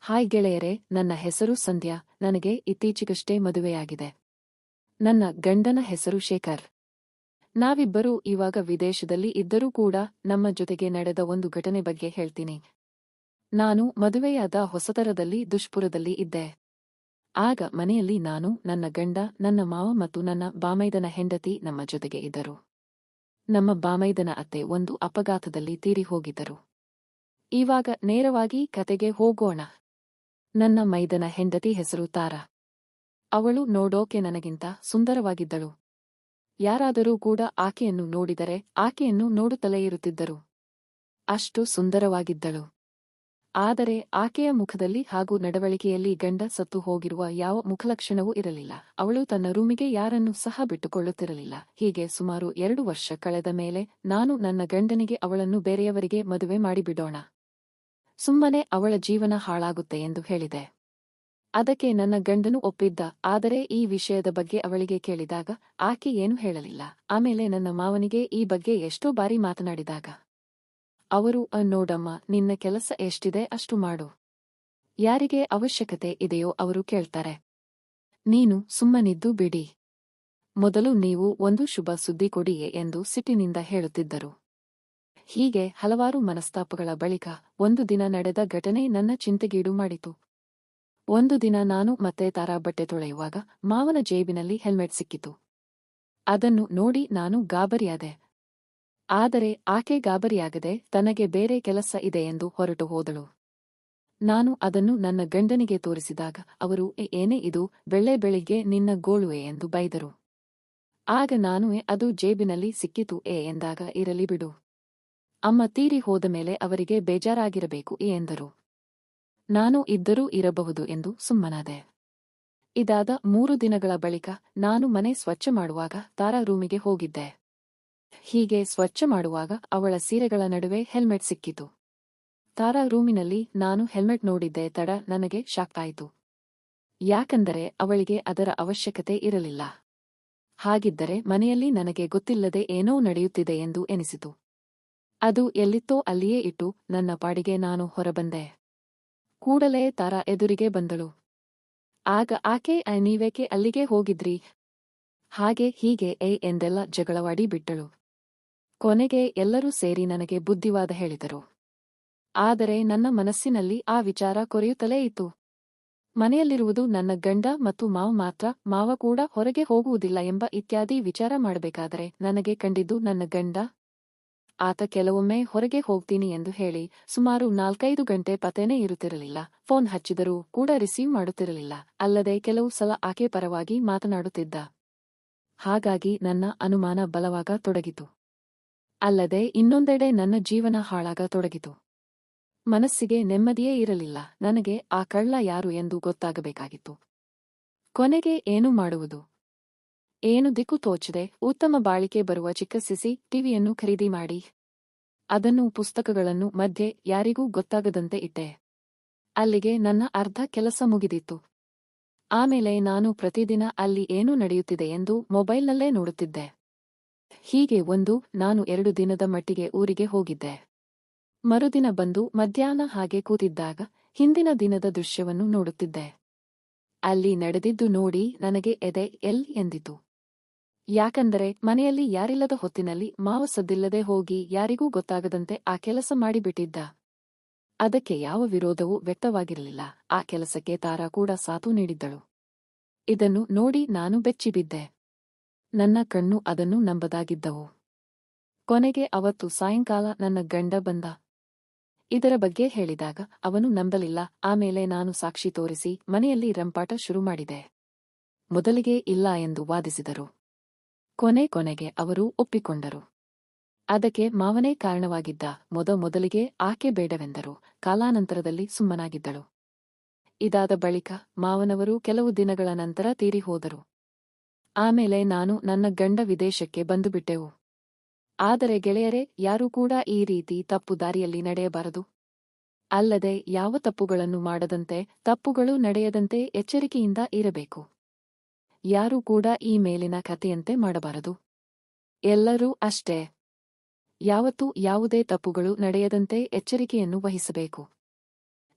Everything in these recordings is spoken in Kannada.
ಹಾಯ್ ಗೆಳೆಯರೇ, ನನ್ನ ಹೆಸರು ಸಂಧ್ಯಾ. ನನಗೆ ಇತ್ತೀಚೆಗಷ್ಟೇ ಮದುವೆಯಾಗಿದೆ. ನನ್ನ ಗಂಡನ ಹೆಸರು ಶೇಖರ್. ನಾವಿಬ್ಬರೂ ಇವಾಗ ವಿದೇಶದಲ್ಲಿ ಇದ್ದರೂ ಕೂಡ ನಮ್ಮ ಜೊತೆಗೆ ನಡೆದ ಒಂದು ಘಟನೆ ಬಗ್ಗೆ ಹೇಳ್ತೀನಿ. ನಾನು ಮದುವೆಯಾದ ಹೊಸತರದಲ್ಲಿ ದುಷ್ಪುರದಲ್ಲಿ ಇದ್ದೆ. ಆಗ ಮನೆಯಲ್ಲಿ ನಾನು, ನನ್ನ ಗಂಡ, ನನ್ನ ಮಾವ ಮತ್ತು ನನ್ನ ಬಾಮೈದನ ಹೆಂಡತಿ ನಮ್ಮ ಜೊತೆಗೆ ಇದ್ದರು. ನಮ್ಮ ಬಾಮೈದನ ಅತ್ತೆ ಒಂದು ಅಪಘಾತದಲ್ಲಿ ತೀರಿ ಹೋಗಿದ್ದರು. ಇವಾಗ ನೇರವಾಗಿ ಕತೆಗೆ ಹೋಗೋಣ. ನನ್ನ ಮೈದನ ಹೆಂಡತಿ ಹೆಸರು ತಾರಾ. ಅವಳು ನೋಡೋಕೆ ನನಗಿಂತ ಸುಂದರವಾಗಿದ್ದಳು. ಯಾರಾದರೂ ಕೂಡ ಆಕೆಯನ್ನು ನೋಡಿದರೆ ಆಕೆಯನ್ನು ನೋಡುತ್ತಲೇ ಇರುತ್ತಿದ್ದರು. ಅಷ್ಟು ಸುಂದರವಾಗಿದ್ದಳು. ಆದರೆ ಆಕೆಯ ಮುಖದಲ್ಲಿ ಹಾಗೂ ನಡವಳಿಕೆಯಲ್ಲಿ ಗಂಡ ಸತ್ತು ಹೋಗಿರುವ ಯಾವ ಮುಖಲಕ್ಷಣವೂ ಇರಲಿಲ್ಲ. ಅವಳು ತನ್ನ ರೂಮಿಗೆ ಯಾರನ್ನೂ ಸಹ ಬಿಟ್ಟುಕೊಳ್ಳುತ್ತಿರಲಿಲ್ಲ. ಹೀಗೆ ಸುಮಾರು 2 ವರ್ಷ ಕಳೆದ ಮೇಲೆ ನಾನು ನನ್ನ ಗಂಡನಿಗೆ ಅವಳನ್ನು ಬೇರೆಯವರಿಗೆ ಮದುವೆ ಮಾಡಿಬಿಡೋಣ, ಸುಮ್ಮನೆ ಅವಳ ಜೀವನ ಹಾಳಾಗುತ್ತೆ ಎಂದು ಹೇಳಿದೆ. ಅದಕ್ಕೆ ನನ್ನ ಗಂಡನು ಒಪ್ಪಿದ್ದ. ಆದರೆ ಈ ವಿಷಯದ ಬಗ್ಗೆ ಅವಳಿಗೆ ಕೇಳಿದಾಗ ಆಕೆ ಏನೂ ಹೇಳಲಿಲ್ಲ. ಆಮೇಲೆ ನನ್ನ ಮಾವನಿಗೆ ಈ ಬಗ್ಗೆ ಎಷ್ಟೋ ಬಾರಿ ಮಾತನಾಡಿದಾಗ ಅವರು, ನೋಡಮ್ಮ, ನಿನ್ನ ಕೆಲಸ ಎಷ್ಟಿದೆ ಅಷ್ಟು ಮಾಡು. ಯಾರಿಗೆ ಅವಶ್ಯಕತೆ ಇದೆಯೋ ಅವರು ಕೇಳ್ತಾರೆ. ನೀನು ಸುಮ್ಮನಿದ್ದು ಬಿಡಿ. ಮೊದಲು ನೀವು ಒಂದು ಶುಭ ಸುದ್ದಿ ಕೊಡಿಯೇ ಎಂದು ಸಿಟ್ಟಿನಿಂದ ಹೇಳುತ್ತಿದ್ದರು. ಹೀಗೆ ಹಲವಾರು ಮನಸ್ತಾಪಗಳ ಬಳಿಕ ಒಂದು ದಿನ ನಡೆದ ಘಟನೆ ನನ್ನ ಚಿಂತೆಗೀಡು ಮಾಡಿತು. ಒಂದು ದಿನ ನಾನು ಮತ್ತೆ ತಾರಾ ಬಟ್ಟೆ ತೊಳೆಯುವಾಗ ಮಾವನ ಜೇಬಿನಲ್ಲಿ ಹೆಲ್ಮೆಟ್ ಸಿಕ್ಕಿತು. ಅದನ್ನು ನೋಡಿ ನಾನು ಗಾಬರಿಯಾದೆ. ಆದರೆ ಆಕೆ ಗಾಬರಿಯಾಗದೆ ತನಗೆ ಬೇರೆ ಕೆಲಸ ಇದೆ ಎಂದು ಹೊರಟು ಹೋದಳು. ನಾನು ಅದನ್ನು ನನ್ನ ಗಂಡನಿಗೆ ತೋರಿಸಿದಾಗ ಅವರು, ಏನೇ ಇದು, ಬೆಳಿಗ್ಗೆ ನಿನ್ನ ಗೋಳುವೆ ಎಂದು ಬೈದರು. ಆಗ ನಾನು, ಅದು ಜೇಬಿನಲ್ಲಿ ಸಿಕ್ಕಿತು ಎಂದಾಗ, ಇರಲಿ ಬಿಡು, ಅಮ್ಮ ತೀರಿ ಹೋದ ಮೇಲೆ ಅವರಿಗೆ ಬೇಜಾರಾಗಿರಬೇಕು ಎಂದರು. ನಾನು ಇದ್ದರೂ ಇರಬಹುದು ಎಂದು ಸುಮ್ಮನಾದೆ. ಇದಾದ 3 ದಿನಗಳ ಬಳಿಕ ನಾನು ಮನೆ ಸ್ವಚ್ಛ ಮಾಡುವಾಗ ತಾರಾ ರೂಮಿಗೆ ಹೋಗಿದ್ದೆ. ಹೀಗೆ ಸ್ವಚ್ಛ ಮಾಡುವಾಗ ಅವಳ ಸೀರೆಗಳ ನಡುವೆ ಹೆಲ್ಮೆಟ್ ಸಿಕ್ಕಿತು. ತಾರಾ ರೂಮಿನಲ್ಲಿ ನಾನು ಹೆಲ್ಮೆಟ್ ನೋಡಿದ್ದೆ ತಡ ನನಗೆ ಶಾಕ್ ಆಯಿತು. ಯಾಕಂದರೆ ಅವಳಿಗೆ ಅದರ ಅವಶ್ಯಕತೆ ಇರಲಿಲ್ಲ. ಹಾಗಿದ್ದರೆ ಮನೆಯಲ್ಲಿ ನನಗೆ ಗೊತ್ತಿಲ್ಲದೆ ಏನೋ ನಡೆಯುತ್ತಿದೆ ಎಂದು ಎನಿಸಿತು. ಅದು ಎಲ್ಲಿತ್ತೋ ಅಲ್ಲಿಯೇ ಇಟ್ಟು ನನ್ನ ಪಾಡಿಗೆ ನಾನು ಹೊರಬಂದೆ. ಕೂಡಲೇ ತಾರಾ ಎದುರಿಗೆ ಬಂದಳು. ಆಗ ಆಕೆ, ನೀವೇಕೆ ಅಲ್ಲಿಗೆ ಹೋಗಿದ್ರಿ, ಹಾಗೆ ಹೀಗೆ ಎಂದೆಲ್ಲ ಜಗಳವಾಡಿ ಬಿಟ್ಟಳು. ಕೊನೆಗೆ ಎಲ್ಲರೂ ಸೇರಿ ನನಗೆ ಬುದ್ಧಿವಾದ ಹೇಳಿದರು. ಆದರೆ ನನ್ನ ಮನಸ್ಸಿನಲ್ಲಿ ಆ ವಿಚಾರ ಕೊರೆಯುತ್ತಲೇ ಇತ್ತು. ಮನೆಯಲ್ಲಿರುವುದು ನನ್ನ ಗಂಡ ಮತ್ತು ಮಾವ ಮಾತ್ರ, ಮಾವ ಕೂಡ ಹೊರಗೆ ಹೋಗುವುದಿಲ್ಲ ಎಂಬ ಇತ್ಯಾದಿ ವಿಚಾರ ಮಾಡಬೇಕಾದರೆ ನನಗೆ ಕಂಡಿದ್ದು ನನ್ನ ಗಂಡ. ಆತ ಕೆಲವೊಮ್ಮೆ ಹೊರಗೆ ಹೋಗ್ತೀನಿ ಎಂದು ಹೇಳಿ ಸುಮಾರು 4-5 ಗಂಟೆ ಪತೇನೇ ಇರುತ್ತಿರಲಿಲ್ಲ. ಫೋನ್ ಹಚ್ಚಿದರೂ ಕೂಡ ರಿಸೀವ್ ಮಾಡುತ್ತಿರಲಿಲ್ಲ. ಅಲ್ಲದೆ ಕೆಲವು ಸಲ ಆಕೆ ಪರವಾಗಿ ಮಾತನಾಡುತ್ತಿದ್ದ. ಹಾಗಾಗಿ ನನ್ನ ಅನುಮಾನ ಬಲವಾಗ ತೊಡಗಿತು. ಅಲ್ಲದೆ ಇನ್ನೊಂದೆಡೆ ನನ್ನ ಜೀವನ ಹಾಳಾಗ ತೊಡಗಿತು. ಮನಸ್ಸಿಗೆ ನೆಮ್ಮದಿಯೇ ಇರಲಿಲ್ಲ. ನನಗೆ ಆ ಕಳ್ಳ ಯಾರು ಎಂದು ಗೊತ್ತಾಗಬೇಕಾಗಿತ್ತು. ಕೊನೆಗೆ ಏನು ಮಾಡುವುದು, ಏನು ದಿಕ್ಕು ತೋಚದೆ ಉತ್ತಮ ಬಾಳಿಕೆ ಬರುವ ಚಿಕ್ಕ ಟಿವಿಯನ್ನು ಖರೀದಿ ಮಾಡಿ ಅದನ್ನು ಪುಸ್ತಕಗಳನ್ನು ಮಧ್ಯೆ ಯಾರಿಗೂ ಗೊತ್ತಾಗದಂತೆ ಇಟ್ಟೆ. ಅಲ್ಲಿಗೆ ನನ್ನ ಅರ್ಧ ಕೆಲಸ ಮುಗಿದಿತ್ತು. ಆಮೇಲೆ ನಾನು ಪ್ರತಿದಿನ ಅಲ್ಲಿ ಏನು ನಡೆಯುತ್ತಿದೆ ಎಂದು ಮೊಬೈಲ್ನಲ್ಲೇ ನೋಡುತ್ತಿದ್ದೆ. ಹೀಗೆ ನಾನು 2 ದಿನದ ಮಟ್ಟಿಗೆ ಊರಿಗೆ ಹೋಗಿದ್ದೆ. ಮರುದಿನ ಬಂದು ಮಧ್ಯಾಹ್ನ ಹಾಗೆ ಕೂತಿದ್ದಾಗ ಹಿಂದಿನ ದಿನದ ದೃಶ್ಯವನ್ನು ನೋಡುತ್ತಿದ್ದೆ. ಅಲ್ಲಿ ನಡೆದಿದ್ದು ನೋಡಿ ನನಗೆ ಎದೆ ಎಂದಿತು. ಯಾಕಂದರೆ ಮನೆಯಲ್ಲಿ ಯಾರಿಲ್ಲದ ಹೊತ್ತಿನಲ್ಲಿ ಮಾವ ಸದ್ದಿಲ್ಲದೆ ಹೋಗಿ ಯಾರಿಗೂ ಗೊತ್ತಾಗದಂತೆ ಆ ಕೆಲಸ ಮಾಡಿಬಿಟ್ಟಿದ್ದ. ಅದಕ್ಕೆ ಯಾವ ವಿರೋಧವೂ ವ್ಯಕ್ತವಾಗಿರಲಿಲ್ಲ. ಆ ಕೆಲಸಕ್ಕೆ ತಾರಾ ಕೂಡ ಸಾಥು ನೀಡಿದ್ದಳು. ಇದನ್ನು ನೋಡಿ ನಾನು ಬೆಚ್ಚಿಬಿದ್ದೆ. ನನ್ನ ಕಣ್ಣು ಅದನ್ನು ನಂಬದಾಗಿದ್ದವು. ಕೊನೆಗೆ ಅವತ್ತು ಸಾಯಂಕಾಲ ನನ್ನ ಗಂಡ ಬಂದ. ಇದರ ಬಗ್ಗೆ ಹೇಳಿದಾಗ ಅವನು ನಂಬಲಿಲ್ಲ. ಆಮೇಲೆ ನಾನು ಸಾಕ್ಷಿ ತೋರಿಸಿ ಮನೆಯಲ್ಲಿ ರಂಪಾಟ ಶುರು ಮಾಡಿದೆ. ಮೊದಲಿಗೆ ಇಲ್ಲ ಎಂದು ವಾದಿಸಿದರು. ಕೊನೆಗೆ ಅವರು ಒಪ್ಪಿಕೊಂಡರು. ಅದಕ್ಕೆ ಮಾವನೇ ಕಾರಣವಾಗಿದ್ದ. ಮೊದಲಿಗೆ ಆಕೆ ಬೇಡವೆಂದರು. ಕಾಲಾನಂತರದಲ್ಲಿ ಸುಮ್ಮನಾಗಿದ್ದಳು. ಇದಾದ ಬಳಿಕ ಮಾವನವರು ಕೆಲವು ದಿನಗಳ ನಂತರ ತೀರಿ ಹೋದರು. ಆಮೇಲೆ ನಾನು ನನ್ನ ಗಂಡ ವಿದೇಶಕ್ಕೆ ಬಂದುಬಿಟ್ಟೆವು. ಆದರೆ ಗೆಳೆಯರೇ, ಯಾರೂ ಕೂಡ ಈ ರೀತಿ ತಪ್ಪು ದಾರಿಯಲ್ಲಿ ನಡೆಯಬಾರದು. ಅಲ್ಲದೆ ಯಾವ ತಪ್ಪುಗಳನ್ನು ಮಾಡದಂತೆ, ತಪ್ಪುಗಳು ನಡೆಯದಂತೆ ಎಚ್ಚರಿಕೆಯಿಂದ ಇರಬೇಕು. ಯಾರೂ ಕೂಡ ಈ ಮೇಲಿನ ಕಥೆಯಂತೆ ಮಾಡಬಾರದು. ಎಲ್ಲರೂ ಅಷ್ಟೇ. ಯಾವತ್ತೂ ಯಾವುದೇ ತಪ್ಪುಗಳು ನಡೆಯದಂತೆ ಎಚ್ಚರಿಕೆಯನ್ನು ವಹಿಸಬೇಕು.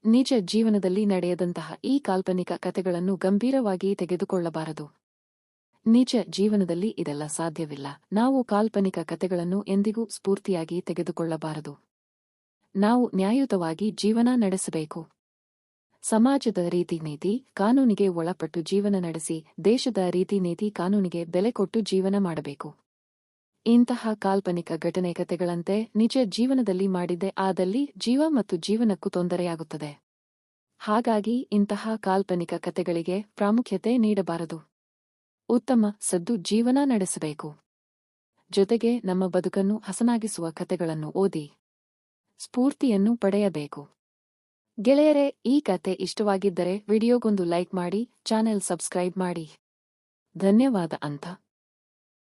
ನಿಜ ಜೀವನದಲ್ಲಿ ನಡೆಯದಂತಹ ಈ ಕಾಲ್ಪನಿಕ ಕಥೆಗಳನ್ನು ಗಂಭೀರವಾಗಿ ತೆಗೆದುಕೊಳ್ಳಬಾರದು. ನಿಜ ಜೀವನದಲ್ಲಿ ಇದೆಲ್ಲ ಸಾಧ್ಯವಿಲ್ಲ. ನಾವು ಕಾಲ್ಪನಿಕ ಕಥೆಗಳನ್ನು ಎಂದಿಗೂ ಸ್ಫೂರ್ತಿಯಾಗಿ ತೆಗೆದುಕೊಳ್ಳಬಾರದು. ನಾವು ನ್ಯಾಯಯುತವಾಗಿ ಜೀವನ ನಡೆಸಬೇಕು. ಸಮಾಜದ ರೀತಿ ನೀತಿ ಕಾನೂನಿಗೆ ಒಳಪಟ್ಟು ಜೀವನ ನಡೆಸಿ, ದೇಶದ ರೀತಿ ನೀತಿ ಕಾನೂನಿಗೆ ಬೆಲೆ ಕೊಟ್ಟು ಜೀವನ ಮಾಡಬೇಕು. ಇಂತಹ ಕಾಲ್ಪನಿಕ ಘಟನೆ ಕಥೆಗಳಂತೆ ನಿಜ ಜೀವನದಲ್ಲಿ ಮಾಡಿದ್ದೇ ಆದಲ್ಲಿ ಜೀವ ಮತ್ತು ಜೀವನಕ್ಕೂ ತೊಂದರೆಯಾಗುತ್ತದೆ. ಹಾಗಾಗಿ ಇಂತಹ ಕಾಲ್ಪನಿಕ ಕಥೆಗಳಿಗೆ ಪ್ರಾಮುಖ್ಯತೆ ನೀಡಬಾರದು. ಉತ್ತಮ ಸದ್ದು ಜೀವನ ನಡೆಸಬೇಕು. ಜೊತೆಗೆ ನಮ್ಮ ಬದುಕನ್ನು ಹಸನಾಗಿಸುವ ಕಥೆಗಳನ್ನು ಓದಿ ಸ್ಫೂರ್ತಿಯನ್ನು ಪಡೆಯಬೇಕು. ಗೆಳೆಯರೇ, ಈ ಕತೆ ಇಷ್ಟವಾಗಿದ್ದರೆ ವಿಡಿಯೋಗೊಂದು ಲೈಕ್ ಮಾಡಿ, ಚಾನೆಲ್ ಸಬ್ಸ್ಕ್ರೈಬ್ ಮಾಡಿ. ಧನ್ಯವಾದ ಅಂತ